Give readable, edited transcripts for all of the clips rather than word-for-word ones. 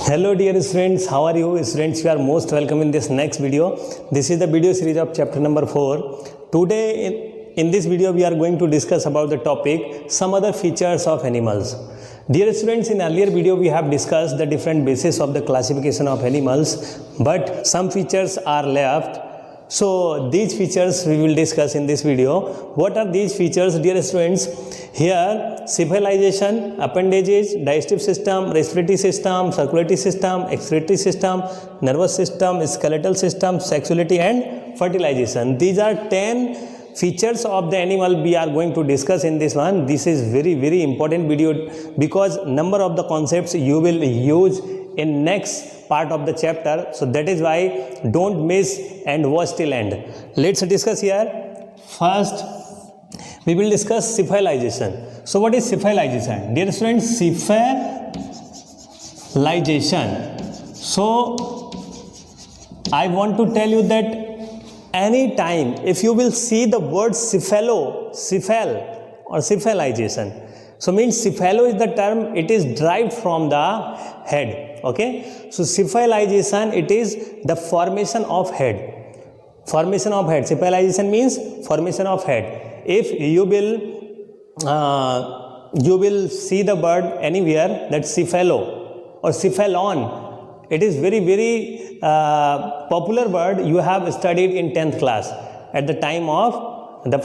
Hello dear students, how are you? Students, you are most welcome in this next video. This is the video series of chapter number 4. Today in this video we are going to discuss about the topic some other features of animals. Dear students, in earlier video we have discussed the different bases of the classification of animals, but some features are left. So these features we will discuss in this video. What are these features, dear students? Here cephalization, appendages, digestive system, respiratory system, circulatory system, excretory system, nervous system, skeletal system, sexuality and fertilization. These are 10 features of the animal we are going to discuss in this one. This is very important video because number of the concepts you will use in next part of the chapter. So that is why don't miss and watch till end. Let's discuss here. First we will discuss cephalization. So what is cephalization? Dear students, cephalization. So I want to tell you that any time if you will see the word cephal or cephalization, so means cephalo is the term, it is derived from the head. Okay, so cephalization, it is the formation of head. Formation of head. Cephalization means formation of head. If you will see the bird anywhere, that cephalo or cephalon, it is very popular bird you have studied in 10th class at the time of the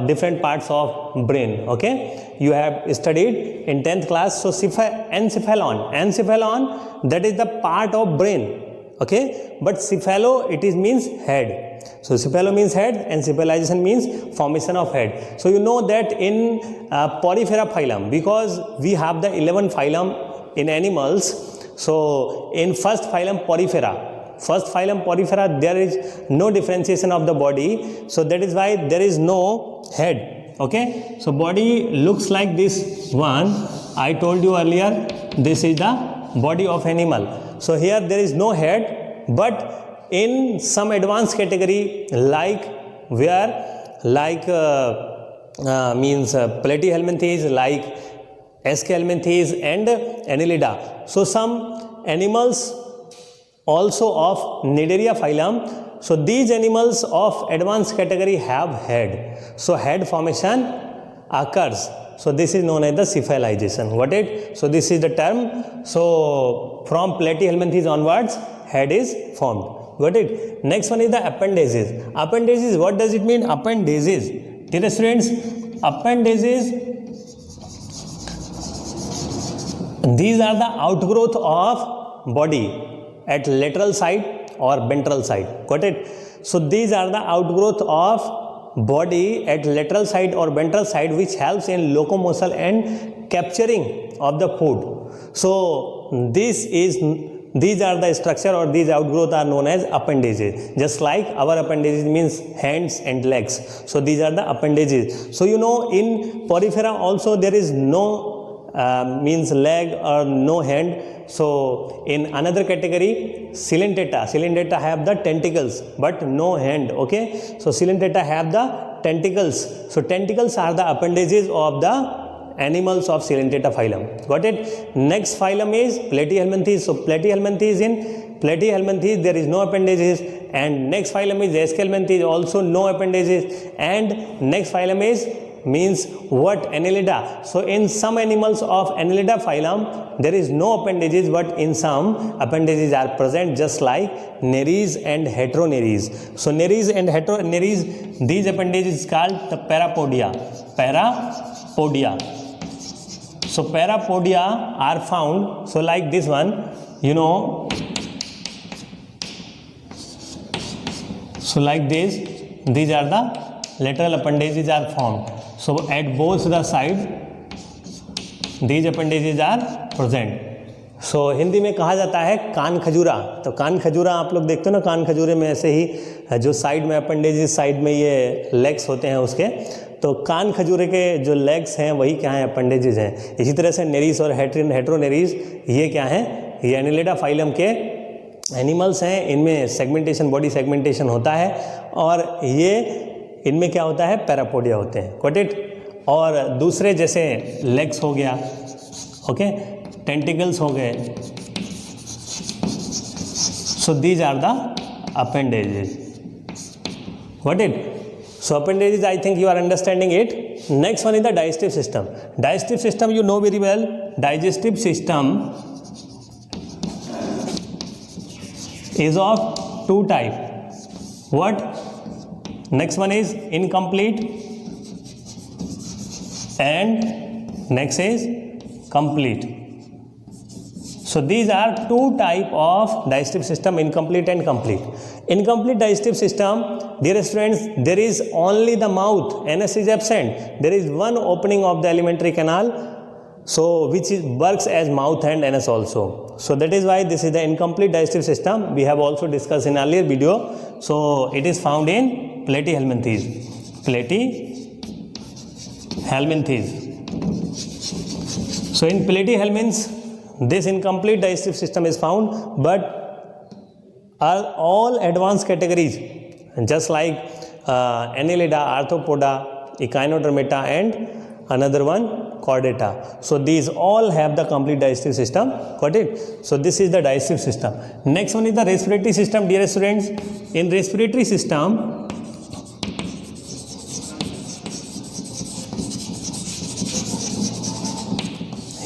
different parts of brain. Okay, you have studied in 10th class. So encephalon, that is the part of brain. Okay, but cephalo, it is means head. So cephalo means head and cephalization means formation of head. So you know that in Porifera phylum, because we have the 11 phylum in animals. So in first phylum Porifera, there is no differentiation of the body. So that is why there is no head. Okay, so body looks like this one. I told you earlier, this is the body of animal. So here there is no head, but in some advanced category like platyhelminthes, like Aschelminthes and Annelida. So some animals also of Cnidaria phylum. So these animals of advanced category have head. So head formation occurs. So this is known as the cephalization. Got it? So this is the term. So from Platyhelminthes onwards, head is formed. Got it? Next one is the appendages. Appendages, what does it mean? Appendages, dear students, appendages, these are the outgrowth of body at lateral side or ventral side. Got it? So these are the outgrowth of body at lateral side or ventral side, which helps in locomotion and capturing of the food. So these are the structure or these outgrowth are known as appendages. Just like our appendages means hands and legs. So these are the appendages. So you know in Porifera also there is no means leg or no hand. So in another category, Coelentata have the tentacles but no hand. Okay, so Coelentata have the tentacles. So tentacles are the appendages of the animals of Coelentata phylum. Got it? Next phylum is Platyhelminthes. So Platyhelminthes, in Platyhelminthes there is no appendages, and next phylum is Aschelminthes, also no appendages, and next phylum is means what? Annelida. So in some animals of Annelida phylum there is no appendages, but in some appendages are present, just like Nereis and Heteronereis. So Nereis and Heteronereis, these appendages called the parapodia. So parapodia are found, so like this one, you know, so like this, these are the lateral appendages are formed. So at both the sides these appendages are present. So Hindi में कहा जाता है कान खजूरा. तो कान खजूरा आप लोग देखते हो ना, कान खजूरे में ऐसे ही जो साइड में अपेंडेजेस, साइड में ये लेग्स होते हैं उसके, तो कान खजूरे के जो लेग्स हैं वही क्या हैं? अपेंडेजेस हैं. इसी तरह से नेरीस और हेटेरोनेरीस ये क्या हैं? ये एनिलिडा फाइलम के एनिमल्स हैं. इनमें सेगमेंटेशन, बॉडी सेगमेंटेशन होता है, और ये इनमें क्या होता है? पैरापोडिया होते हैं. Got it? और दूसरे जैसे लेग्स हो गया, ओके, टेंटिकल्स हो गए, So these are the appendages. Got it? So appendages, I think you are understanding it. Next one is the digestive system. Digestive system you know very well. Digestive system is of two types. What? Next one is incomplete and next is complete. So these are two type of digestive system, incomplete and complete. Incomplete digestive system, dear students, there is only the mouth, anus is absent. There is one opening of the alimentary canal, so which works as mouth and anus also. So that is why this is the incomplete digestive system. We have also discussed in earlier video. So it is found in platyhelminthes. Platyhelminthes. So in platyhelminths, this incomplete digestive system is found, but all advanced categories, just like Annelida, Arthropoda, Echinodermata, and another one Chordata. So these all have the complete digestive system. Got it? So this is the digestive system. Next one is the respiratory system, dear students. In respiratory system,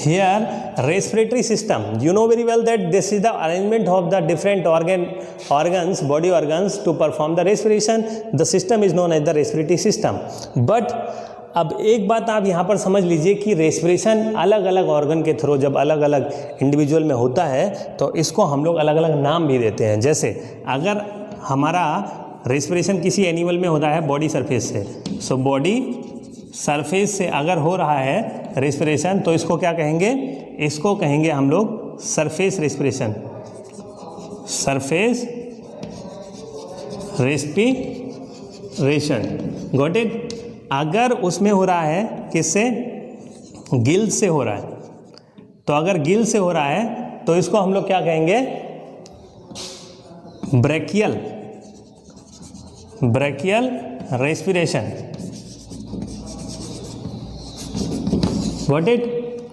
here respiratory system, you know very well that this is the arrangement of the different organs, body organs to perform the respiration. The system is known as the respiratory system. But अब एक बात आप यहाँ पर समझ लीजिए कि respiration अलग अलग ऑर्गन के थ्रू जब अलग अलग इंडिविजुअल में होता है तो इसको हम लोग अलग अलग नाम भी देते हैं. जैसे अगर हमारा रेस्पिरेशन किसी एनिमल में होता है बॉडी सरफेस से, सो बॉडी सरफेस से अगर हो रहा है रेस्पिरेशन तो इसको क्या कहेंगे? इसको कहेंगे हम लोग surface respiration. Surface respiration. Got it? अगर उसमें हो रहा है किससे? गिल से हो रहा है. तो अगर गिल से हो रहा है तो इसको हम लोग क्या कहेंगे? Brachial respiration. Got it?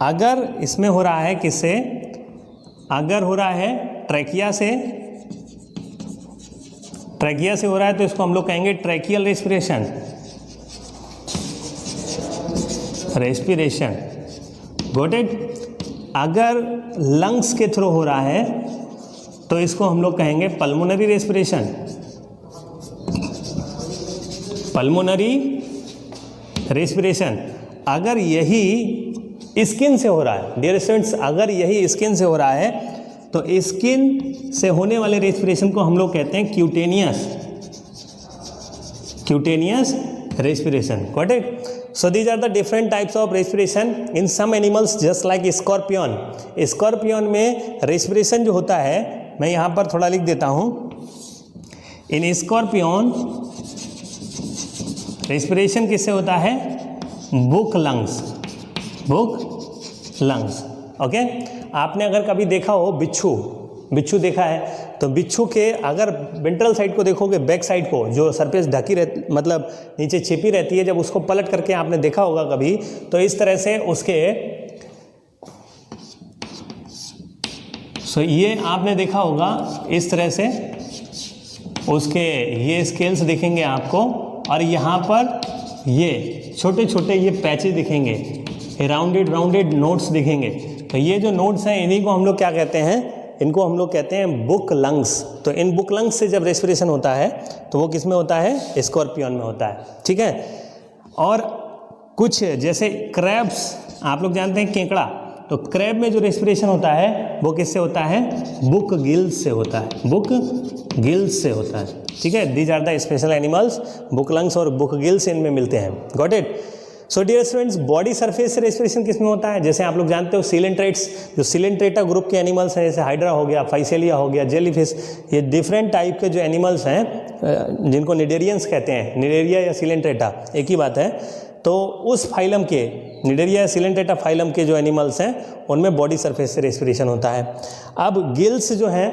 अगर इसमें हो रहा है किससे? अगर हो रहा है ट्रैकिया से हो रहा है तो इसको हम लोग कहेंगे ट्रैकियल रेस्पिरेशन. Got it? अगर लंग्स के थ्रू हो रहा है तो इसको हम लोग कहेंगे पल्मोनरी रेस्पिरेशन. अगर यही स्किन से हो रहा है, डियर स्टूडेंट्स, अगर यही स्किन से हो रहा है तो स्किन से होने वाले रेस्पिरेशन को हम लोग कहते हैं cutaneous respiration. Got it? So these are the different types of respiration in some animals, just like scorpion. Scorpion में रेस्पिरेशन जो होता है, मैं यहाँ पर थोड़ा लिख देता हूँ. इन स्कॉर्पियन रेस्पिरेशन किससे होता है? Book lungs. ओके. आपने अगर कभी देखा हो बिच्छू देखा है तो बिच्छू के अगर वेंट्रल साइड को देखोगे, बैक साइड को जो सरफेस ढकी रहती, मतलब नीचे छिपी रहती है, जब उसको पलट करके आपने देखा होगा कभी, तो इस तरह से उसके ये आपने देखा होगा इस तरह से उसके ये स्केल्स दिखेंगे आपको, और यहाँ पर ये छोटे छोटे ये पैचेस दिखेंगे, राउंडेड नोट्स दिखेंगे. तो ये जो नोट्स हैं इन्हीं को हम लोग क्या कहते हैं? इनको हम लोग कहते हैं बुक लंग्स. तो इन बुक लंग्स से जब रेस्पिरेशन होता है तो वो किस में होता है? स्कॉर्पियन में होता है. ठीक है. और कुछ जैसे क्रैब्स, आप लोग जानते हैं केकड़ा, तो क्रैब में जो रेस्पिरेशन होता है वो किससे होता है? बुक गिल्स से होता है. ठीक है. These are the special animals. Book lungs और बुक गिल्स इनमें मिलते हैं. Got it? So dear students, body surface से रेस्पिरेशन किस में होता है? जैसे आप लोग जानते हो सिलेंट्रेट्स, जो सिलेंट्रेटा ग्रुप के एनिमल्स हैं, जैसे हाइड्रा हो गया, फाइसेलिया हो गया, जेलीफिश, ये डिफरेंट टाइप के जो एनिमल्स हैं जिनको निडेरियंस कहते हैं, निडेरिया या सिलेंट्रेटा एक ही बात है. तो उस फाइलम के निडेरिया या सिलेंट्रेटा फाइलम के जो एनिमल्स हैं उनमें बॉडी सरफेस से रेस्पिरेशन होता है. अब गिल्स जो हैं,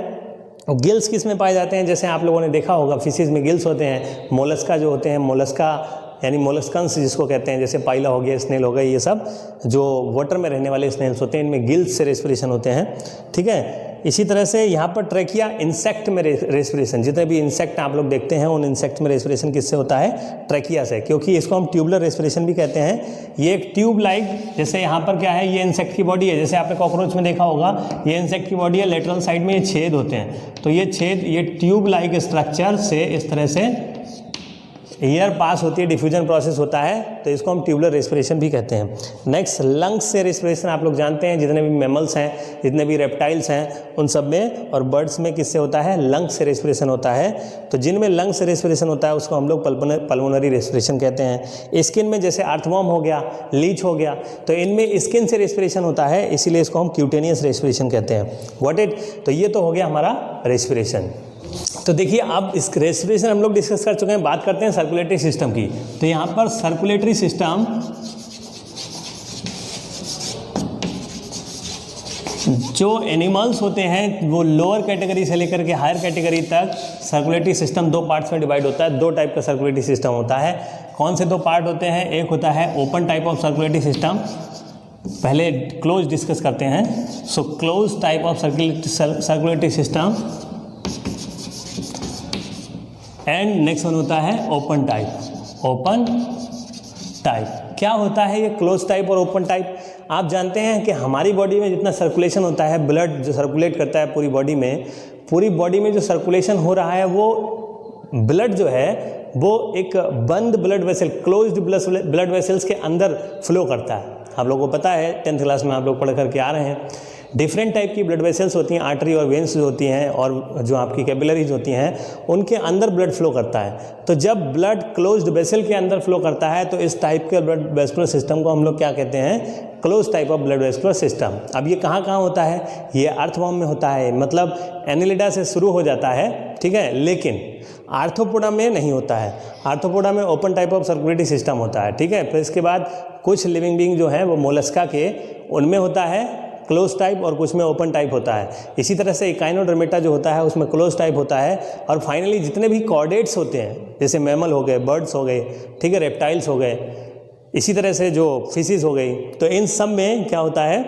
गिल्स किस में पाए जाते हैं? जैसे आप लोगों ने देखा होगा फिशेज में गिल्स होते हैं. मोलस्का जो होते हैं, मोलस्का यानी मोलस्कन्स जिसको कहते हैं, जैसे पाइला हो गया, स्नेल हो गया, ये सब जो वाटर में रहने वाले स्नेल्स होते हैं, इनमें गिल्स से रेस्पिरेशन होते हैं. ठीक है. इसी तरह से यहाँ पर ट्रैकिया इंसेक्ट में रेस्पिरेशन, जितने भी इंसेक्ट आप लोग देखते हैं उन इंसेक्ट में रेस्पिरेशन किससे होता है? ट्रैकिया से, क्योंकि इसको हम ट्यूबुलर रेस्पिरेशन भी कहते हैं। ये एक ट्यूब लाइक, जैसे यहाँ पर क्या है, ये इंसेक्ट की बॉडी है, जैसे आपने कॉकरोच में देखा होगा, ये इंसेक्ट की बॉडी है, लेटरल साइड में ये छेद होते हैं, तो ये छेद, ये ट्यूब लाइक स्ट्रक्चर से इस तरह से एयर पास होती है, डिफ्यूजन प्रोसेस होता है, तो इसको हम ट्यूबुलर रेस्पिरेशन भी कहते हैं। नेक्स्ट, लंग्स से रेस्पिरेशन आप लोग जानते हैं, जितने भी मैमल्स हैं, जितने भी रेप्टाइल्स हैं, उन सब में और बर्ड्स में किससे होता है? लंग्स से रेस्पिरेशन होता है। तो जिनमें लंग्स से रेस्पिरेशन होता है उसको हम लोग पल्मोनरी रेस्पिरेशन कहते हैं। स्किन में जैसे अर्थवॉर्म हो गया, लीच हो गया, तो इनमें स्किन से रेस्पिरेशन होता है, इसीलिए इसको हम क्यूटेनियस रेस्पिरेशन कहते हैं। What it? तो ये तो हो गया हमारा रेस्पिरेशन। तो देखिए, अब इस रेस्पिरेशन हम लोग डिस्कस कर चुके हैं, बात करते हैं सर्कुलेटरी सिस्टम की। तो यहाँ पर सर्कुलेटरी सिस्टम जो एनिमल्स होते हैं वो लोअर कैटेगरी से लेकर के हायर कैटेगरी तक सर्कुलेटरी सिस्टम दो पार्ट्स में डिवाइड होता है। दो टाइप का सर्कुलेटरी सिस्टम होता है। कौन से दो पार्ट होते हैं? एक होता है open type of circulatory system, पहले क्लोज डिस्कस करते हैं। So close type of circulatory system and next one होता है ओपन टाइप। ओपन टाइप क्या होता है? ये क्लोज टाइप और ओपन टाइप। आप जानते हैं कि हमारी बॉडी में जितना सर्कुलेशन होता है, ब्लड जो सर्कुलेट करता है पूरी बॉडी में जो सर्कुलेशन हो रहा है, वो ब्लड जो है वो एक बंद blood vessel, closed blood vessels के अंदर फ्लो करता है। आप लोगों को पता है, 10th क्लास में आप लोग पढ़ करके आ रहे हैं। डिफरेंट टाइप की ब्लड वेसल्स होती हैं, आर्टरी और वेन्स होती हैं, और जो आपकी कैपिलरीज होती हैं उनके अंदर ब्लड फ्लो करता है। तो जब ब्लड क्लोज्ड वेसल के अंदर फ्लो करता है तो इस टाइप के ब्लड वेस्कुलर सिस्टम को हम लोग क्या कहते हैं? Close type of blood vascular system. अब ये कहाँ कहाँ होता है? ये अर्थवॉर्म में होता है, मतलब एनिलिडा से शुरू हो जाता है, ठीक है, लेकिन आर्थ्रोपोडा में नहीं होता है। आर्थ्रोपोडा में open type of circulatory system होता है, ठीक है। फिर इसके बाद कुछ लिविंग बीइंग जो हैं वो मोलस्का के, उनमें होता है क्लोज टाइप और कुछ में ओपन टाइप होता है। इसी तरह से इकाइनोडर्मेटा जो होता है उसमें क्लोज टाइप होता है। और फाइनली जितने भी कॉर्डेट्स होते हैं, जैसे मैमल हो गए, बर्ड्स हो गए, ठीक है, रेप्टाइल्स हो गए, इसी तरह से जो फिशेस हो गई, तो इन सब में क्या होता है?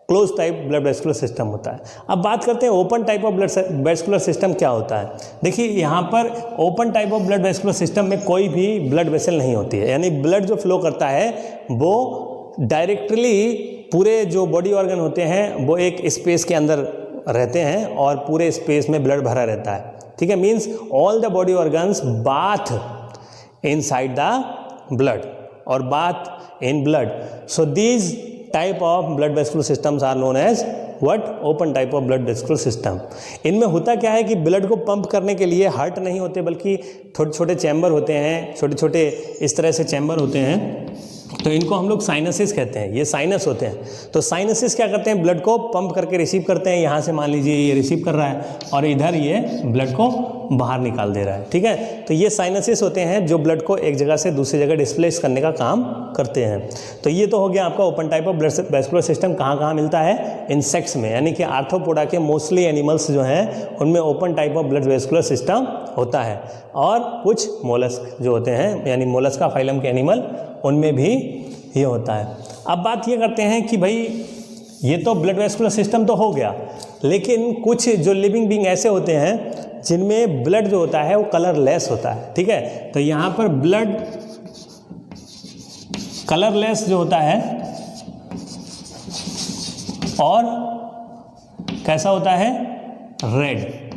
Close type blood vascular system होता है। अब बात करते हैं open type of blood vascular system क्या होता है। देखिए, यहाँ पर open type of blood vascular system में कोई भी ब्लड वेसल नहीं होती है, यानी ब्लड जो फ्लो करता है वो डायरेक्टली पूरे जो बॉडी ऑर्गन होते हैं वो एक स्पेस के अंदर रहते हैं और पूरे स्पेस में ब्लड भरा रहता है, ठीक है। Means all the body organs bath inside the blood और bath in blood. So these type of blood vascular systems are known as what? Open type of blood vascular system. इनमें होता क्या है कि ब्लड को पंप करने के लिए हार्ट नहीं होते, बल्कि छोटे छोटे चैम्बर होते हैं, छोटे छोटे इस तरह से चैम्बर होते हैं, तो इनको हम लोग साइनसेस कहते हैं। ये साइनस होते हैं। तो साइनसेस क्या करते हैं? ब्लड को पंप करके रिसीव करते हैं। यहाँ से मान लीजिए ये रिसीव कर रहा है और इधर ये ब्लड को बाहर निकाल दे रहा है, ठीक है। तो ये साइनसेस होते हैं जो ब्लड को एक जगह से दूसरी जगह डिस्प्लेस करने का काम करते हैं। तो ये तो हो गया आपका open type of blood vascular system. कहाँ कहाँ मिलता है? इंसेक्ट्स में, यानी कि आर्थ्रोपोडा के मोस्टली एनिमल्स जो हैं उनमें open type of blood vascular system होता है। और कुछ मोलस्क जो होते हैं, यानी मोलस्का फाइलम के एनिमल, उनमें भी ये होता है। अब बात ये करते हैं कि भाई ये तो ब्लड वेस्कुलर सिस्टम तो हो गया, लेकिन कुछ जो लिविंग बीइंग ऐसे होते हैं जिनमें ब्लड जो होता है वो कलरलेस होता है, ठीक है। तो यहाँ पर ब्लड कलरलेस जो होता है और कैसा होता है? रेड।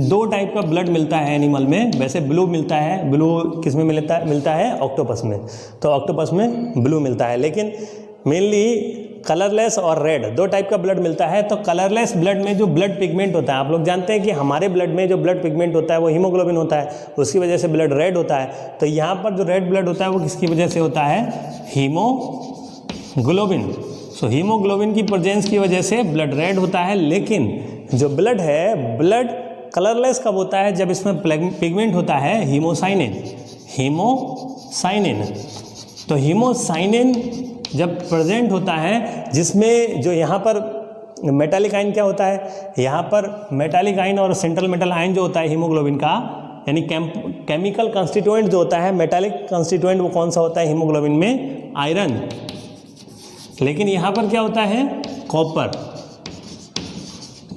दो टाइप का ब्लड मिलता है एनिमल में। वैसे ब्लू मिलता है, ब्लू किस में मिलता है? ऑक्टोपस में। तो ऑक्टोपस में ब्लू मिलता है, लेकिन मेनली कलरलेस और रेड दो टाइप का ब्लड मिलता है। तो कलरलेस ब्लड में जो ब्लड पिगमेंट होता है, आप लोग जानते हैं कि हमारे ब्लड में जो ब्लड पिगमेंट होता है वो हीमोग्लोबिन होता है, उसकी वजह से ब्लड रेड होता है। तो यहाँ पर जो रेड ब्लड होता है वो किसकी वजह से होता है? हीमोग्लोबिन। सो हीमोग्लोबिन की प्रेजेंस की वजह से ब्लड रेड होता है। लेकिन जो ब्लड है, ब्लड कलरलेस कब होता है? जब इसमें पिगमेंट होता है हीमोसाइनिन। हीमोसाइनिन, तो हीमोसाइनिन जब प्रेजेंट होता है, जिसमें जो यहाँ पर मेटालिक आयन क्या होता है? यहाँ पर मेटालिक आयन और सेंट्रल मेटल आयन जो होता है हीमोग्लोबिन का, यानी केमिकल कंस्टिट्यूएंट जो होता है, मेटालिक कंस्टिट्यूएंट वो कौन सा होता है हीमोग्लोबिन में? आयरन। लेकिन यहाँ पर क्या होता है? कॉपर।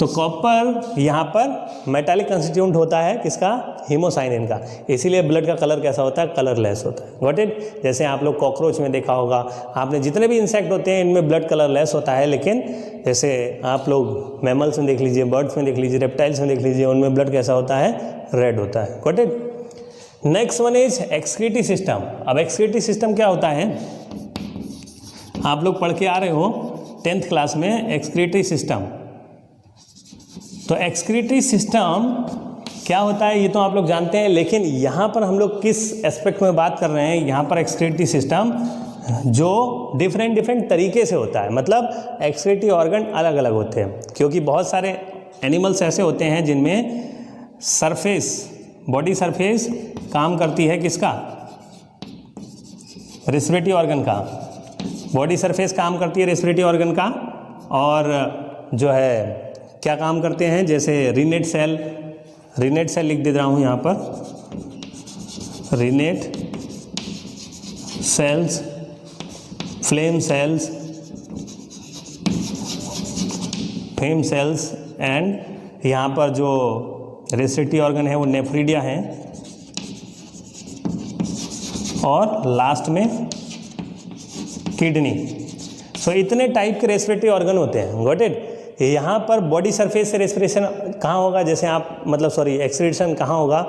तो कॉपर यहाँ पर मेटालिक कंस्टिट्यूएंट होता है किसका, हीमोसाइनिन का, इसीलिए ब्लड का कलर कैसा होता है, कलरलेस होता है। Got it. जैसे आप लोग कॉकरोच में देखा होगा, आपने जितने भी इंसेक्ट होते हैं इनमें ब्लड कलरलेस होता है, लेकिन जैसे आप लोग मैमल्स में देख लीजिए, बर्ड्स में देख लीजिए, रेप्टाइल्स में देख लीजिए, उनमें ब्लड कैसा होता है, रेड होता है। Got it. Next one is excretory system. अब एक्सक्रीटरी सिस्टम क्या होता है, आप लोग पढ़ के आ रहे हो 10th क्लास में एक्सक्रीटरी सिस्टम। तो एक्सक्रीटरी सिस्टम क्या होता है ये तो आप लोग जानते हैं, लेकिन यहाँ पर हम लोग किस एस्पेक्ट में बात कर रहे हैं, यहाँ पर एक्सक्रीटरी सिस्टम जो डिफरेंट तरीके से होता है, मतलब एक्सक्रीटरी ऑर्गन अलग अलग होते हैं, क्योंकि बहुत सारे एनिमल्स ऐसे होते हैं जिनमें सरफेस, बॉडी सरफेस काम करती है किसका, रेस्पिरेटरी ऑर्गन का, बॉडी सरफेस काम करती है रेस्पिरेटरी ऑर्गन का, और जो है क्या काम करते हैं, जैसे रिनेट सेल लिख दे रहा हूँ यहाँ पर, renette cells, flame cells, flame cells, and यहाँ पर जो रेस्पिरेटरी ऑर्गन है वो नेफ्रीडिया है, और लास्ट में किडनी। सो इतने टाइप के रेस्पिरेटरी ऑर्गन होते हैं। Got it. यहाँ पर बॉडी सरफेस से रेस्पिरेशन कहाँ होगा, जैसे आप एक्सक्रीशन कहाँ होगा,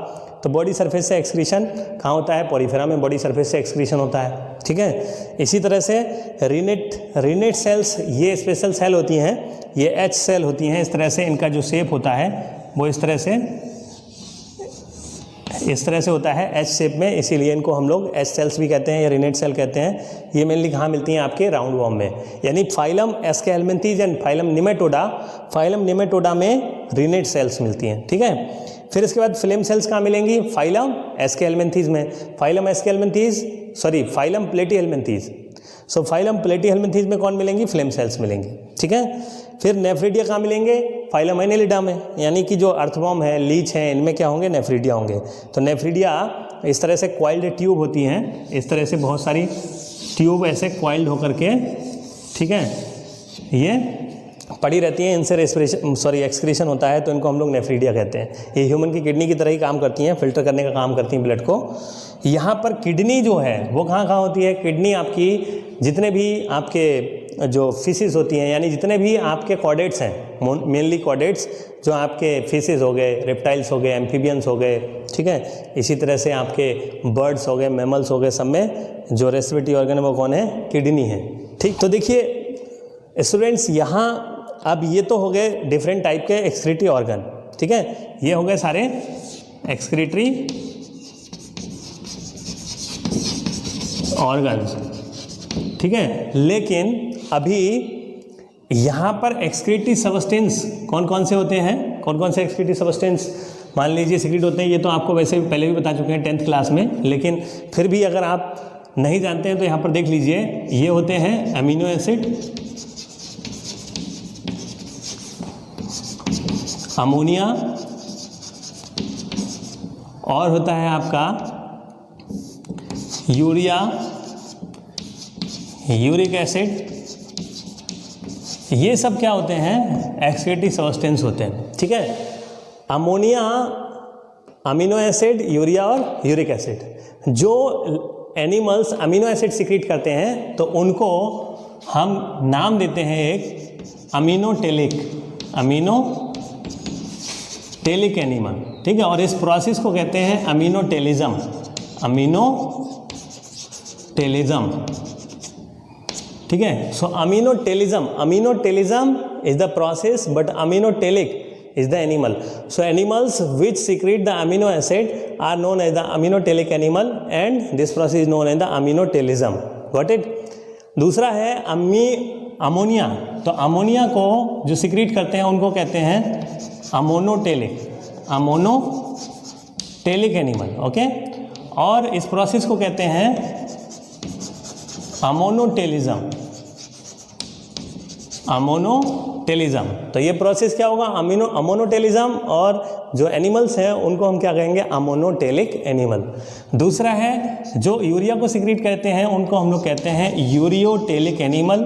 तो बॉडी सरफेस से एक्सक्रीशन कहाँ होता है, पॉलीफेरा में बॉडी सरफेस से एक्सक्रीशन होता है। ठीक है। इसी तरह से रिनेट सेल्स, ये स्पेशल सेल होती हैं, ये एच सेल होती हैं, इस तरह से इनका जो शेप होता है वो इस तरह से होता है एच शेप में, इसीलिए इनको हम लोग एच सेल्स भी कहते हैं या रिनेट सेल कहते हैं। ये मेनली कहाँ मिलती हैं, आपके राउंड वॉर्म में, यानी phylum Aschelminthes and phylum Nematoda में रिनेट सेल्स मिलती हैं। ठीक है। फिर इसके बाद फ्लेम सेल्स कहाँ मिलेंगी, फाइलम एस्केलमेंथीज में, फाइलम प्लेटीहेल्मिन्थीज। सो फाइलम प्लेटीहेल्मिन्थीज में कौन मिलेंगी, फ्लेम सेल्स मिलेंगी। ठीक है। फिर नेफ्रीडिया कहाँ मिलेंगे, फाइलम एनेलिडा में, यानी कि जो अर्थवॉर्म है, लीच है, इनमें क्या होंगे, नेफ्रीडिया होंगे। तो नेफ्रीडिया इस तरह से क्वाइल्ड ट्यूब होती हैं, इस तरह से बहुत सारी ट्यूब ऐसे क्वाइल्ड होकर के, ठीक है, ये पड़ी रहती हैं, इनसे एक्सक्रीशन होता है, तो इनको हम लोग नेफ्रीडिया कहते हैं। ये ह्यूमन की किडनी की तरह ही काम करती हैं, फिल्टर करने का काम करती हैं ब्लड को। यहाँ पर किडनी जो है वो कहाँ होती है, किडनी आपकी जितने भी आपके जो फिशेस होती हैं, यानी जितने भी आपके कॉर्डेट्स हैं, मेनली कॉर्डेट्स जो आपके फिशेस हो गए, रेप्टाइल्स हो गए, एम्फीबियंस हो गए, ठीक है, इसी तरह से आपके बर्ड्स हो गए, मैमल्स हो गए, सब में जो रेस्पिरेटरी ऑर्गन है वो कौन है, किडनी है। ठीक। तो देखिए स्टूडेंट्स, यहाँ अब ये तो हो गए डिफरेंट टाइप के एक्सक्रीटरी ऑर्गन। ठीक है, ये हो गए सारे एक्सक्रीटरी ऑर्गन्स। ठीक है। लेकिन अभी यहाँ पर एक्सक्रीटरी सबस्टेंस कौन कौन से होते हैं, कौन कौन से एक्सक्रीटरी सबस्टेंस मान लीजिए सिक्रीट होते हैं, ये तो आपको वैसे भी पहले भी बता चुके हैं 10th क्लास में, लेकिन फिर भी अगर आप नहीं जानते हैं तो यहाँ पर देख लीजिए। ये होते हैं अमीनो एसिड, अमोनिया, और होता है आपका यूरिया, यूरिक एसिड। ये सब क्या होते हैं, एक्सक्रीटरी सबस्टेंस होते हैं। ठीक है। अमोनिया, अमीनो एसिड, यूरिया और यूरिक एसिड। जो एनिमल्स अमीनो एसिड सिक्रीट करते हैं तो उनको हम नाम देते हैं एक अमीनोटेलिक एनिमल। ठीक है। और इस प्रोसेस को कहते हैं अमीनोटेलिज्म। ठीक है। So ammonotelism is the process, but ammonotelic is the animal. So animals which secrete the amino acid are known as the aminotelic animal, and this process is known as the aminotelism. Got it? दूसरा है ammonia. तो ammonia को जो secrete करते हैं उनको कहते हैं अमोनोटेलिक एनिमल। ओके। और इस प्रोसेस को कहते हैं अमोनोटेलिज्म। तो ये प्रोसेस क्या होगा, अमोनोटेलिज्म, और जो एनिमल्स हैं उनको हम क्या कहेंगे, अमोनोटेलिक एनिमल। दूसरा है जो यूरिया को सिक्रीट करते हैं उनको हम लोग कहते हैं यूरियोटेलिक एनिमल।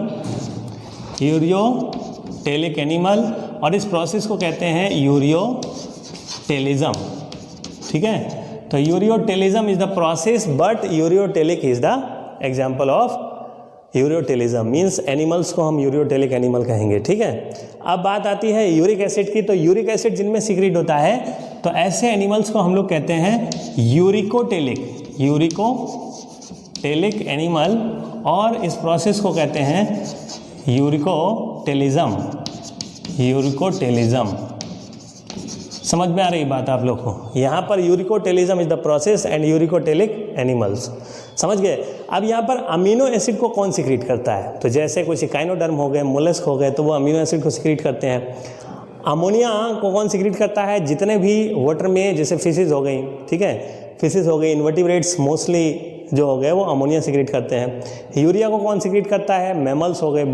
और इस प्रोसेस को कहते हैं यूरियोटेलिज्म, ठीक है। तो ureotelism is the process, but ureotelic is the example of ureotelism, means animals को हम यूरियोटेलिक एनिमल कहेंगे, ठीक है। अब बात आती है यूरिक एसिड की। तो यूरिक एसिड जिनमें सीक्रेट होता है तो ऐसे एनिमल्स को हम लोग कहते हैं यूरिकोटेलिक, यूरिकोटेलिक एनिमल, और इस प्रोसेस को कहते हैं यूरिकोटेलिज्म, यूरिकोटेलिज्म। समझ में आ रही बात आप लोग को? यहाँ पर uricotelism is the process and uricotelic animals, समझ गए। अब यहाँ पर अमीनो एसिड को कौन सिक्रीट करता है? तो जैसे कुछ इकाइनोडर्म हो गए, मोलस्क हो गए, तो वो अमीनो एसिड को सिक्रीट करते हैं। अमोनिया को कौन सिक्रीट करता है? जितने भी वाटर में, जैसे फिशेज हो गई, ठीक है, फिशेज हो गई, इन्वर्टिब्रेट्स मोस्टली जो हो गए वो अमोनिया सिक्रीट करते हैं। यूरिया को कौन सिक्रीट करता है? मैमल्स हो गए,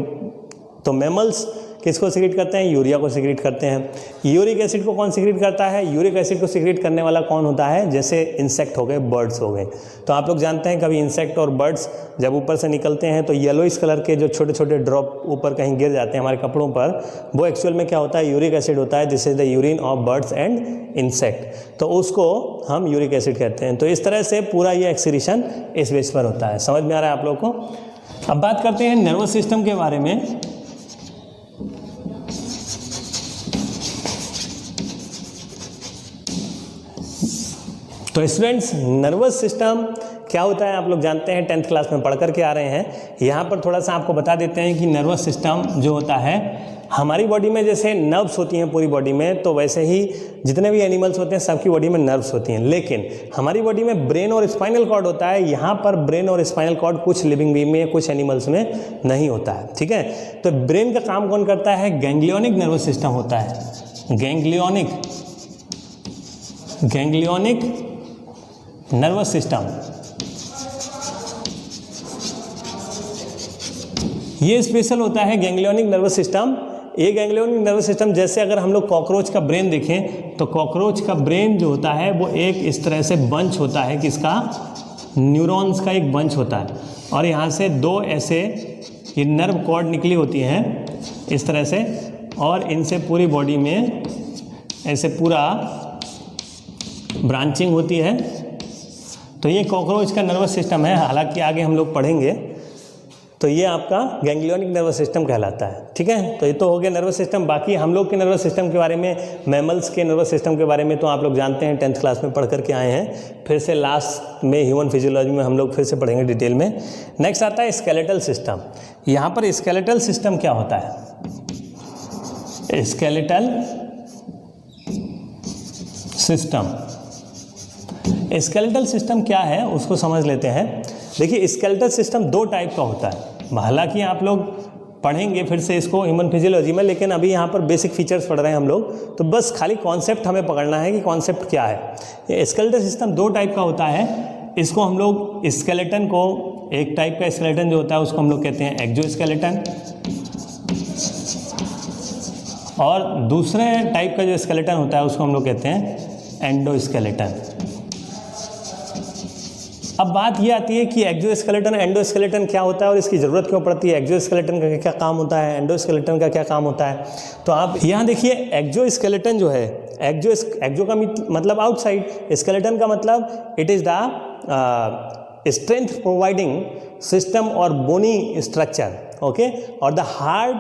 तो मैमल्स किसको सिक्रीट करते हैं? यूरिया को सिक्रीट करते हैं। यूरिक एसिड को कौन सिक्रीट करता है? यूरिक एसिड को सिक्रीट करने वाला कौन होता है? जैसे इंसेक्ट हो गए, बर्ड्स हो गए। तो आप लोग जानते हैं कभी इंसेक्ट और बर्ड्स जब ऊपर से निकलते हैं तो येलोइश कलर के जो छोटे छोटे ड्रॉप ऊपर कहीं गिर जाते हैं हमारे कपड़ों पर, वो एक्चुअल में क्या होता है? यूरिक एसिड होता है। This is the urine of birds and insect, तो उसको हम यूरिक एसिड कहते हैं। तो इस तरह से पूरा ये एक्सक्रीशन इस बेस पर होता है। समझ में आ रहा है आप लोग को? अब बात करते हैं नर्वस सिस्टम के बारे में। तो स्टूडेंट्स, नर्वस सिस्टम क्या होता है आप लोग जानते हैं, 10th क्लास में पढ़ करके आ रहे हैं। यहाँ पर थोड़ा सा आपको बता देते हैं कि नर्वस सिस्टम जो होता है हमारी बॉडी में, जैसे नर्व्स होती हैं पूरी बॉडी में, तो वैसे ही जितने भी एनिमल्स होते हैं सबकी बॉडी में नर्व्स होती हैं। लेकिन हमारी बॉडी में ब्रेन और स्पाइनल कॉर्ड होता है। यहाँ पर ब्रेन और स्पाइनल कॉर्ड कुछ लिविंग बीइंग में, कुछ एनिमल्स में नहीं होता है, ठीक है। तो ब्रेन का काम कौन करता है? गैंग्लियोनिक नर्वस सिस्टम होता है। गैंग्लियोनिक नर्वस सिस्टम, ये स्पेशल होता है गैंग्लियोनिक नर्वस सिस्टम। ये गैंग्लियोनिक नर्वस सिस्टम, जैसे अगर हम लोग कॉकरोच का ब्रेन देखें तो कॉकरोच का ब्रेन जो होता है वो एक इस तरह से बंच होता है, किसका? न्यूरॉन्स का एक बंच होता है, और यहाँ से दो ऐसे ये नर्व कॉर्ड निकली होती हैं इस तरह से, और इनसे पूरी बॉडी में ऐसे पूरा ब्रांचिंग होती है। तो ये कॉकरोच का नर्वस सिस्टम है, हालांकि आगे हम लोग पढ़ेंगे। तो ये आपका गैंग्लियोनिक नर्वस सिस्टम कहलाता है, ठीक है। तो ये तो हो गया नर्वस सिस्टम। बाकी हम लोग के नर्वस सिस्टम के बारे में, मैमल्स के नर्वस सिस्टम के बारे में तो आप लोग जानते हैं, 10th क्लास में पढ़ करके आए हैं। फिर से लास्ट में ह्यूमन फिजियोलॉजी में हम लोग फिर से पढ़ेंगे डिटेल में। नेक्स्ट आता है स्केलेटल सिस्टम। यहाँ पर स्केलेटल सिस्टम क्या होता है? स्केलेटल सिस्टम, स्केलेटल सिस्टम क्या है उसको समझ लेते हैं। देखिए, स्केलेटल सिस्टम दो टाइप का होता है। हालांकि आप लोग पढ़ेंगे फिर से इसको ह्यूमन फिजियोलॉजी में, लेकिन अभी यहाँ पर बेसिक फीचर्स पढ़ रहे हैं हम लोग, तो बस खाली कॉन्सेप्ट हमें पकड़ना है कि कॉन्सेप्ट क्या है। स्केलेटल सिस्टम दो टाइप का होता है। इसको हम लोग स्केलेटन को, एक टाइप का स्केलेटन जो होता है उसको हम लोग कहते हैं एक्सोस्केलेटन, और दूसरे टाइप का जो स्केलेटन होता है उसको हम लोग कहते हैं एंडोस्केलेटन। अब बात ये आती है कि एक्सोस्केलेटन एंडोस्केलेटन क्या होता है और इसकी ज़रूरत क्यों पड़ती है, एक्सोस्केलेटन का क्या काम होता है, एंडोस्केलेटन का क्या काम होता है। तो आप यहाँ देखिए, एक्सोस्केलेटन जो है, एक्सो का मतलब आउटसाइड, स्केलेटन का मतलब it is the strength providing system और बोनी स्ट्रक्चर, ओके, और the hard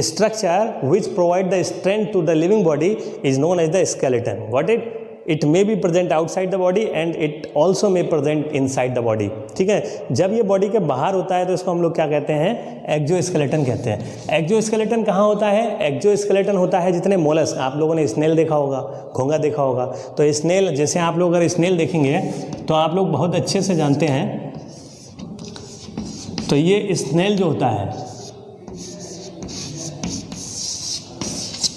structure which provide the strength to the living body is known as the skeleton. Got it? It may be present outside the body and it also may present inside the body, ठीक है। जब ये body के बाहर होता है तो इसको हम लोग क्या कहते हैं? एक्सोस्केलेटन कहते हैं। एक्सोस्केलेटन कहाँ होता है? एक्सोस्केलेटन होता है जितने मोलस्क, आप लोगों ने स्नेल देखा होगा, घोंगा देखा होगा, तो स्नेल, जैसे आप लोग अगर स्नेल देखेंगे तो आप लोग बहुत अच्छे से जानते हैं, तो ये स्नेल जो होता है,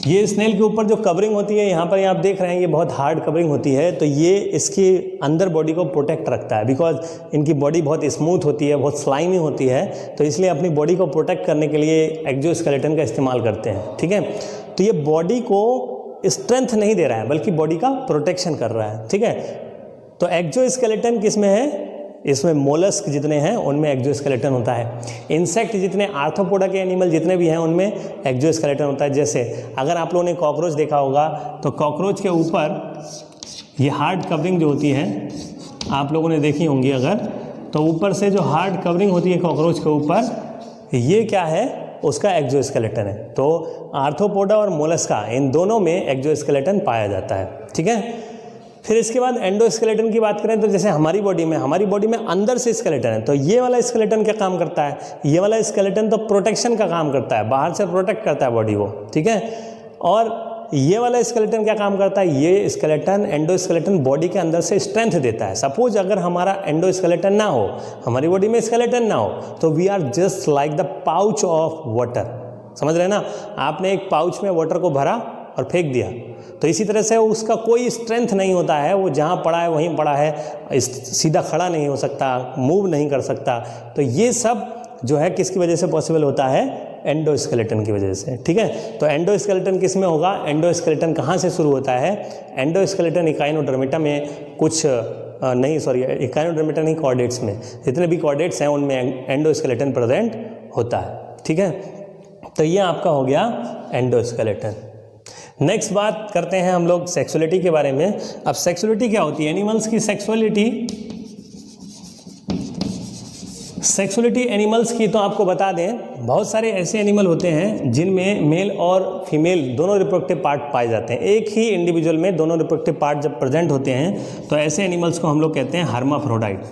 ये स्नेल के ऊपर जो कवरिंग होती है, यहाँ पर आप देख रहे हैं ये बहुत हार्ड कवरिंग होती है, तो ये इसके अंदर बॉडी को प्रोटेक्ट रखता है, बिकॉज इनकी बॉडी बहुत स्मूथ होती है, बहुत स्लाइमी होती है, तो इसलिए अपनी बॉडी को प्रोटेक्ट करने के लिए एक्सोस्केलेटन का इस्तेमाल करते हैं, ठीक है। तो ये बॉडी को स्ट्रेंथ नहीं दे रहा है बल्कि बॉडी का प्रोटेक्शन कर रहा है, ठीक है। तो एक्सोस्केलेटन किस में है? इसमें मोलस्क जितने हैं उनमें एक्सोस्केलेटन होता है। इंसेक्ट जितने, आर्थ्रोपोडा के एनिमल जितने भी हैं उनमें एक्सोस्केलेटन होता है। जैसे अगर आप लोगों ने कॉकरोच देखा होगा तो कॉकरोच के ऊपर ये हार्ड कवरिंग जो होती है आप लोगों ने देखी होंगी अगर, तो ऊपर से जो हार्ड कवरिंग होती है कॉकरोच के ऊपर, ये क्या है, उसका एक्सोस्केलेटन है। तो आर्थ्रोपोडा और मोलस्का इन दोनों में एक्सोस्केलेटन पाया जाता है, ठीक है। फिर इसके बाद एंडोस्केलेटन की बात करें तो जैसे हमारी बॉडी में अंदर से स्केलेटन है, तो ये वाला स्केलेटन क्या काम करता है, ये वाला स्केलेटन तो प्रोटेक्शन का काम करता है, बाहर से प्रोटेक्ट करता है बॉडी को, ठीक है। और ये वाला स्केलेटन क्या काम करता है, ये स्केलेटन एंडोस्केलेटन बॉडी के अंदर से स्ट्रेंथ देता है। सपोज अगर हमारा एंडोस्केलेटन ना हो, हमारी बॉडी में स्केलेटन ना हो, तो we are just like the pouch of water, समझ रहे हैं ना, आपने एक पाउच में वाटर को भरा और फेंक दिया, तो इसी तरह से उसका कोई स्ट्रेंथ नहीं होता है, वो जहाँ पड़ा है वहीं पड़ा है, सीधा खड़ा नहीं हो सकता, मूव नहीं कर सकता। तो ये सब जो है किसकी वजह से पॉसिबल होता है, एंडोस्केलेटन की वजह से, ठीक है। तो एंडोस्केलेटन किस में होगा, एंडोस्केलेटन कहाँ से शुरू होता है, एंडोस्केलेटन इकाइनोडर्मिटा में कुछ नहीं, सॉरी इकाइनोडर्मिटा नहीं, कॉर्डेट्स में, जितने भी कॉर्डेट्स हैं उनमें एंडोस्केलेटन प्रेजेंट होता है, ठीक है। तो ये आपका हो गया एंडोस्केलेटन। नेक्स्ट बात करते हैं हम लोग सेक्सुअलिटी के बारे में। अब सेक्सुअलिटी क्या होती है, एनिमल्स की सेक्सुअलिटी एनिमल्स की तो आपको बता दें, बहुत सारे ऐसे एनिमल होते हैं जिनमें मेल और फीमेल दोनों रिप्रोडक्टिव पार्ट पाए जाते हैं। एक ही इंडिविजुअल में दोनों रिप्रोडक्टिव पार्ट जब प्रेजेंट होते हैं तो ऐसे एनिमल्स को हम लोग कहते हैं hermaphrodite.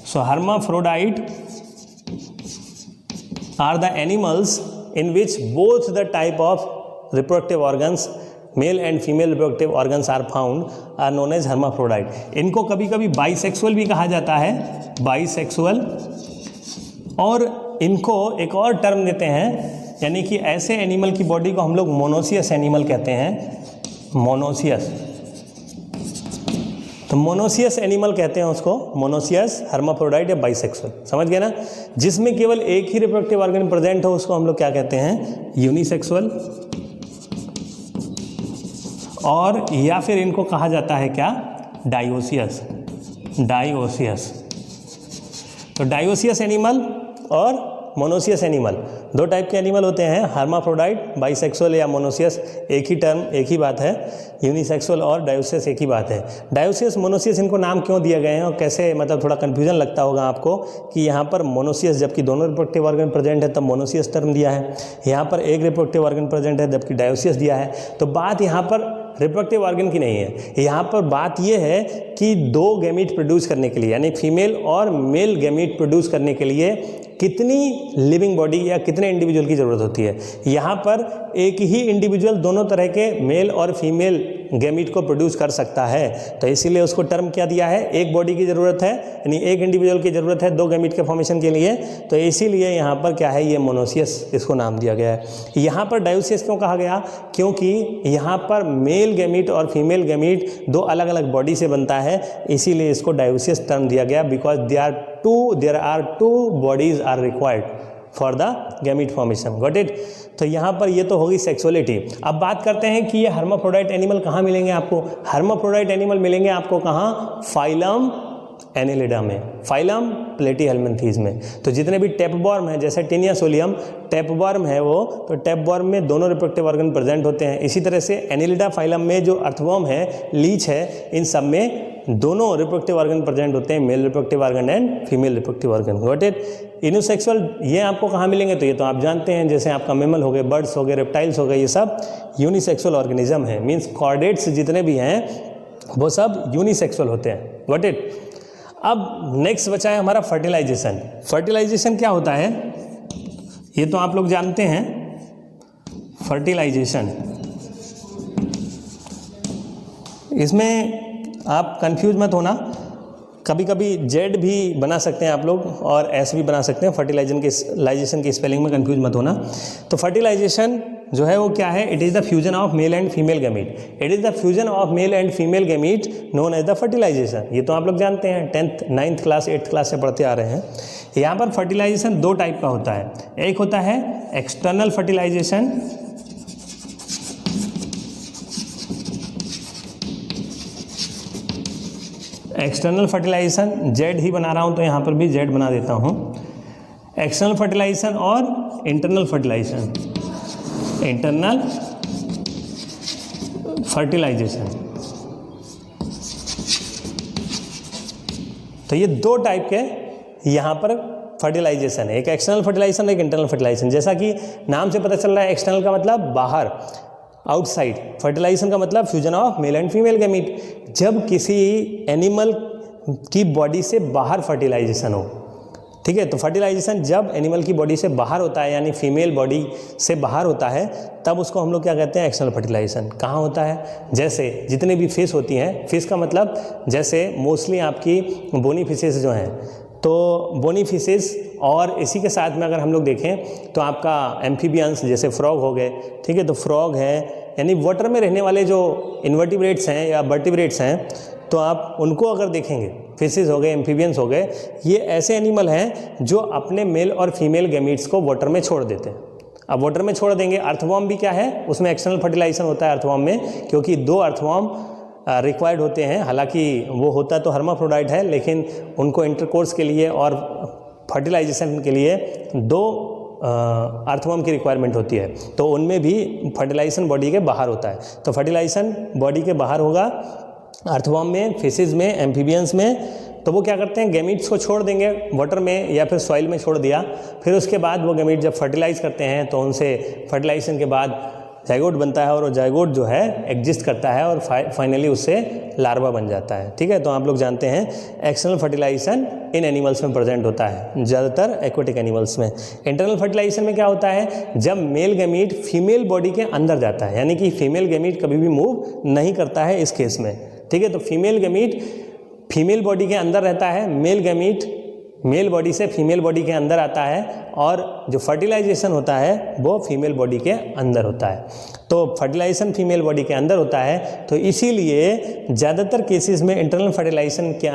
So hermaphrodite are the animals in which both the type of reproductive organs, male and female reproductive organs are found, are known as hermaphrodite. इनको कभी कभी बाइसेक्सुअल भी कहा जाता है, बाइसेक्सुअल। और इनको एक और टर्म देते हैं, यानी कि ऐसे एनिमल की बॉडी को हम लोग मोनोसियस एनिमल कहते हैं, मोनोसियस। तो मोनोसियस एनिमल कहते हैं उसको, मोनोसियस, हर्माफ्रोडाइट या बाइसेक्सुअल, समझ गए ना। जिसमें केवल एक ही रिप्रोडक्टिव ऑर्गन प्रेजेंट हो उसको हम लोग क्या कहते हैं, यूनिसेक्सुअल। और या फिर इनको कहा जाता है क्या, डायोसियस। तो डायोसियस एनिमल और मोनोसियस एनिमल, दो टाइप के एनिमल होते हैं, हर्माफ्रोडाइट, बाइसेक्सुअल या मोनोसियस, एक ही टर्म, एक ही बात है। यूनिसेक्सुअल और डायोसियस एक ही बात है। डायोसियस मोनोसियस इनको नाम क्यों दिए गए हैं और कैसे, मतलब थोड़ा कन्फ्यूजन लगता होगा आपको कि यहाँ पर मोनोसियस जबकि दोनों रिप्रोडक्टिव ऑर्गन प्रेजेंट है तब मोनोसियस टर्म दिया है, यहाँ पर एक रिप्रोडक्टिव ऑर्गन प्रेजेंट है जबकि डायोसियस दिया है। तो बात यहाँ पर रिप्रोडक्टिव ऑर्गन की नहीं है, यहाँ पर बात यह है कि दो गैमीट प्रोड्यूस करने के लिए, यानी फीमेल और मेल गैमीट प्रोड्यूस करने के लिए कितनी लिविंग बॉडी या कितने इंडिविजुअल की ज़रूरत होती है। यहाँ पर एक ही इंडिविजुअल दोनों तरह के मेल और फीमेल गैमीट को प्रोड्यूस कर सकता है, तो इसीलिए उसको टर्म क्या दिया है, एक बॉडी की ज़रूरत है, यानी एक इंडिविजुअल की ज़रूरत है दो गैमीट के फॉर्मेशन के लिए, तो इसीलिए यहाँ पर क्या है, ये मोनोसियस इसको नाम दिया गया है। यहाँ पर डायोसियस क्यों कहा गया, क्योंकि यहाँ पर मेल गैमीट और फीमेल गैमीट दो अलग अलग बॉडी से बनता है, इसीलिए इसको डायोसियस टर्म दिया गया, because there are two bodies are required for the gamete formation. Got it. तो यहाँ पर ये तो होगी सेक्सुअलिटी। अब बात करते हैं कि ये हर्माफ्रोडाइट एनिमल कहाँ मिलेंगे आपको। हर्माफ्रोडाइट एनिमल मिलेंगे आपको कहाँ, फाइलम एनिलिडा में, फाइलम प्लेटीहेल्मिन्थीज में। तो जितने भी टेपवर्म हैं, जैसे टिनिया सोलियम टेपवर्म है वो, तो टेपवर्म में दोनों रिप्रोडक्टिव ऑर्गन प्रेजेंट होते हैं। इसी तरह से एनिलिडा फाइलम में जो अर्थवर्म है, लीच है, इन सब में दोनों रिप्रोडक्टिव ऑर्गन प्रेजेंट होते हैं, male reproductive organ and female reproductive organ. Got it. Unisexual ये आपको कहाँ मिलेंगे, तो ये तो आप जानते हैं, जैसे आपका मैमल हो गए, बर्ड्स हो गए, रेप्टाइल्स हो गए, ये सब यूनिसेक्सुअल ऑर्गेनिज्म है, मीन्स कॉर्डेट्स जितने भी हैं वो सब यूनिसेक्सुअल होते हैं। Got it. अब नेक्स्ट बचा है हमारा फर्टिलाइजेशन। फर्टिलाइजेशन क्या होता है, ये तो आप लोग जानते हैं। फर्टिलाइजेशन, इसमें आप कंफ्यूज मत होना, कभी कभी जेड भी बना सकते हैं आप लोग और एस भी बना सकते हैं, फर्टिलाइजेशन की स्पेलिंग में कंफ्यूज मत होना। तो फर्टिलाइजेशन जो है वो क्या है, it is the fusion of male and female gamete. It is the fusion of male and female gamete known as the fertilisation. ये तो आप लोग जानते हैं, 10th 9th class 8th class से पढ़ते आ रहे हैं। यहाँ पर फर्टिलाइजेशन दो टाइप का होता है, एक होता है external fertilisation, external fertilisation Z ही बना रहा हूँ तो यहाँ पर भी जेड बना देता हूँ। एक्सटर्नल फर्टिलाइजेशन और इंटरनल फर्टिलाइजेशन, इंटरनल फर्टिलाइजेशन। तो ये दो टाइप के यहाँ पर फर्टिलाइजेशन है, एक एक्सटर्नल फर्टिलाइजेशन, एक इंटरनल फर्टिलाइजेशन। जैसा कि नाम से पता चल रहा है, एक्सटर्नल का मतलब बाहर, आउटसाइड, फर्टिलाइजेशन का मतलब fusion of male and female gamete. जब किसी एनिमल की बॉडी से बाहर फर्टिलाइजेशन हो, ठीक है, तो फर्टिलाइजेशन जब एनिमल की बॉडी से बाहर होता है, यानी फीमेल बॉडी से बाहर होता है, तब उसको हम लोग क्या कहते हैं, एक्सटर्नल फर्टिलाइजेशन। कहाँ होता है, जैसे जितने भी फिश होती हैं, फिश का मतलब जैसे मोस्टली आपकी बोनी फिशेस जो हैं, तो बोनी फिशेस, और इसी के साथ में अगर हम लोग देखें तो आपका एम्फीबियंस जैसे फ्रॉग हो गए, ठीक है, तो फ्रॉग है, यानी वाटर में रहने वाले जो इन्वर्टिब्रेट्स हैं या वर्टिब्रेट्स हैं, तो आप उनको अगर देखेंगे, फिशेस हो गए, एम्फीबियंस हो गए, ये ऐसे एनिमल हैं जो अपने मेल और फीमेल गैमीट्स को वाटर में छोड़ देते हैं। अब वाटर में छोड़ देंगे, अर्थवॉर्म भी क्या है, उसमें एक्सटर्नल फर्टिलाइजेशन होता है अर्थवॉर्म में, क्योंकि 2 अर्थवॉर्म रिक्वायर्ड होते हैं। हालांकि वो होता तो हर्माफ्रोडाइट है, लेकिन उनको इंटरकोर्स के लिए और फर्टिलाइजेशन के लिए 2 अर्थवॉर्म की रिक्वायरमेंट होती है, तो उनमें भी फर्टिलाइजेशन बॉडी के बाहर होता है। तो फर्टिलाइजेशन बॉडी के बाहर होगा अर्थवॉर्म में, फिशेस में, एम्फीबियंस में। तो वो क्या करते हैं, गैमीट्स को छोड़ देंगे वाटर में या फिर सॉइल में छोड़ दिया, फिर उसके बाद वो गैमीट जब फर्टिलाइज करते हैं तो उनसे फर्टिलाइजेशन के बाद जाइगोट बनता है, और वो जाइगोट जो है एग्जिस्ट करता है और फाइनली उससे लार्वा बन जाता है। ठीक है, तो आप लोग जानते हैं एक्सटर्नल फर्टिलाइजेशन इन एनिमल्स में प्रेजेंट होता है, ज़्यादातर एक्वेटिक एनिमल्स में। इंटरनल फर्टिलाइजेशन में क्या होता है, जब मेल गैमीट फीमेल बॉडी के अंदर जाता है, यानी कि फीमेल गैमीट कभी भी मूव नहीं करता है इस केस में। ठीक है, तो फीमेल गैमीट फीमेल बॉडी के अंदर रहता है, मेल गैमीट मेल बॉडी से फीमेल बॉडी के अंदर आता है, और जो फर्टिलाइजेशन होता है वो फीमेल बॉडी के अंदर होता है। तो फर्टिलाइजेशन फीमेल बॉडी के अंदर होता है, तो इसीलिए ज़्यादातर केसेस में इंटरनल फर्टिलाइजेशन के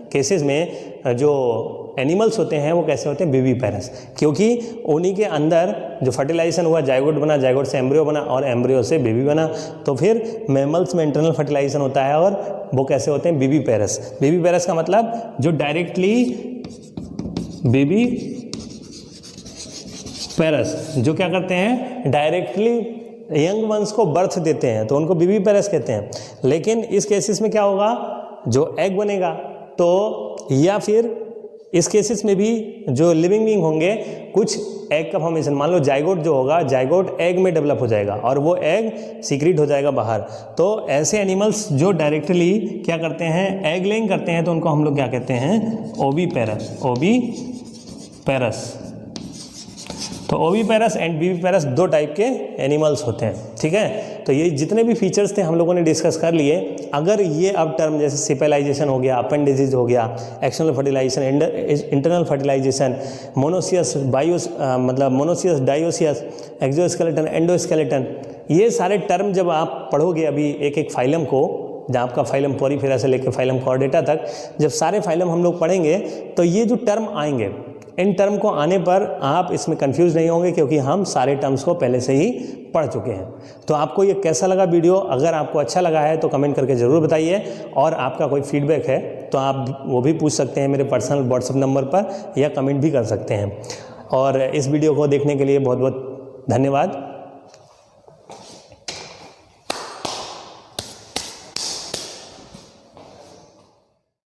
केसेस में जो एनिमल्स होते हैं वो कैसे होते हैं, विविपेरस, क्योंकि उन्हीं के अंदर जो फर्टिलाइजेशन हुआ, जाइगोट बना, जाइगोट से एम्ब्रियो बना और एम्ब्रियो से बेबी बना। तो फिर मैमल्स में इंटरनल फर्टिलाइजेशन होता है, और वो कैसे होते हैं, विविपेरस। विविपेरस का मतलब जो डायरेक्टली बेबी पैरस, जो क्या करते हैं, डायरेक्टली यंग वंस को बर्थ देते हैं, तो उनको बेबी पैरस कहते हैं। लेकिन इस केसेस में क्या होगा, जो एग बनेगा, तो या फिर इस केसेस में भी जो लिविंग बीइंग होंगे, कुछ एग का फॉर्मेशन, मान लो जाइगोट जो होगा, जाइगोट एग में डेवलप हो जाएगा और वो एग सीक्रेट हो जाएगा बाहर। तो ऐसे एनिमल्स जो डायरेक्टली क्या करते हैं, एग लेइंग करते हैं, तो उनको हम लोग क्या कहते हैं, ओवीपेरस, ओवीपेरस। तो ओवीपेरस एंड विविपेरस 2 टाइप के एनिमल्स होते हैं। ठीक है, तो ये जितने भी फीचर्स थे हम लोगों ने डिस्कस कर लिए। अगर ये अब टर्म जैसे सिपेलाइजेशन हो गया, अपेंडिजेज हो गया, external fertilisation, internal fertilisation, monoecious बायोस मतलब मोनोसियस डायोसियस, एक्सोस्केलेटन, एंडोस्केलेटन, ये सारे टर्म जब आप पढ़ोगे अभी एक एक फाइलम को, जहाँ आपका फाइलम पोरीफेरा से लेकर फाइलम कॉर्डेटा तक, जब सारे फाइलम हम लोग पढ़ेंगे तो ये जो टर्म आएंगे, इन टर्म को आने पर आप इसमें कंफ्यूज नहीं होंगे, क्योंकि हम सारे टर्म्स को पहले से ही पढ़ चुके हैं। तो आपको ये कैसा लगा वीडियो, अगर आपको अच्छा लगा है तो कमेंट करके ज़रूर बताइए, और आपका कोई फीडबैक है तो आप वो भी पूछ सकते हैं मेरे पर्सनल व्हाट्सएप नंबर पर, या कमेंट भी कर सकते हैं। और इस वीडियो को देखने के लिए बहुत बहुत धन्यवाद।